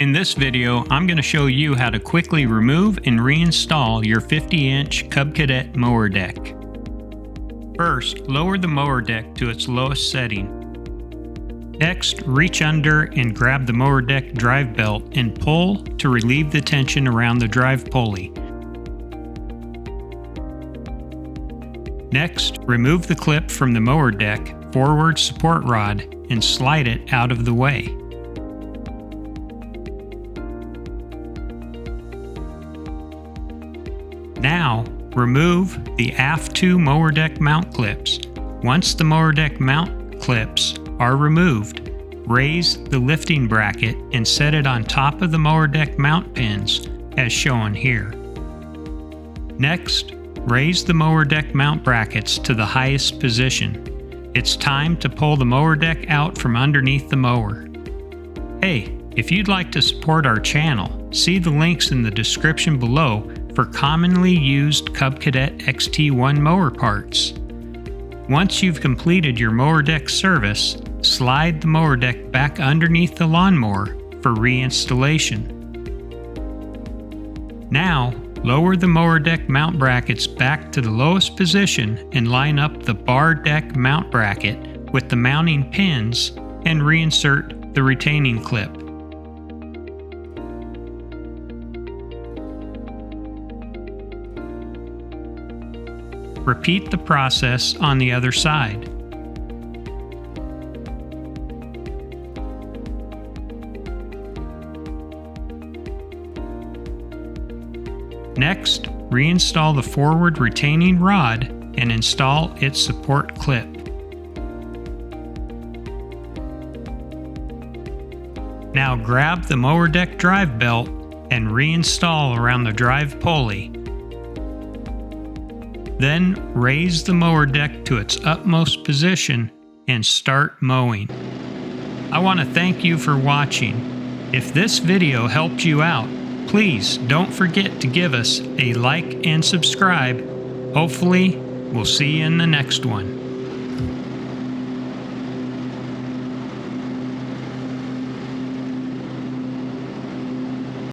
In this video, I'm going to show you how to quickly remove and reinstall your 50-inch Cub Cadet mower deck. First, lower the mower deck to its lowest setting. Next, reach under and grab the mower deck drive belt and pull to relieve the tension around the drive pulley. Next, remove the clip from the mower deck forward support rod and slide it out of the way. Now, remove the aft two mower deck mount clips. Once the mower deck mount clips are removed, raise the lifting bracket and set it on top of the mower deck mount pins as shown here. Next, raise the mower deck mount brackets to the highest position. It's time to pull the mower deck out from underneath the mower. Hey, if you'd like to support our channel, see the links in the description below for commonly used Cub Cadet XT1 mower parts. Once you've completed your mower deck service, slide the mower deck back underneath the lawnmower for reinstallation. Now, lower the mower deck mount brackets back to the lowest position and line up the bar deck mount bracket with the mounting pins and reinsert the retaining clip. Repeat the process on the other side. Next, reinstall the forward retaining rod and install its support clip. Now grab the mower deck drive belt and reinstall around the drive pulley. Then raise the mower deck to its utmost position and start mowing. I want to thank you for watching. If this video helped you out, please don't forget to give us a like and subscribe. Hopefully, we'll see you in the next one.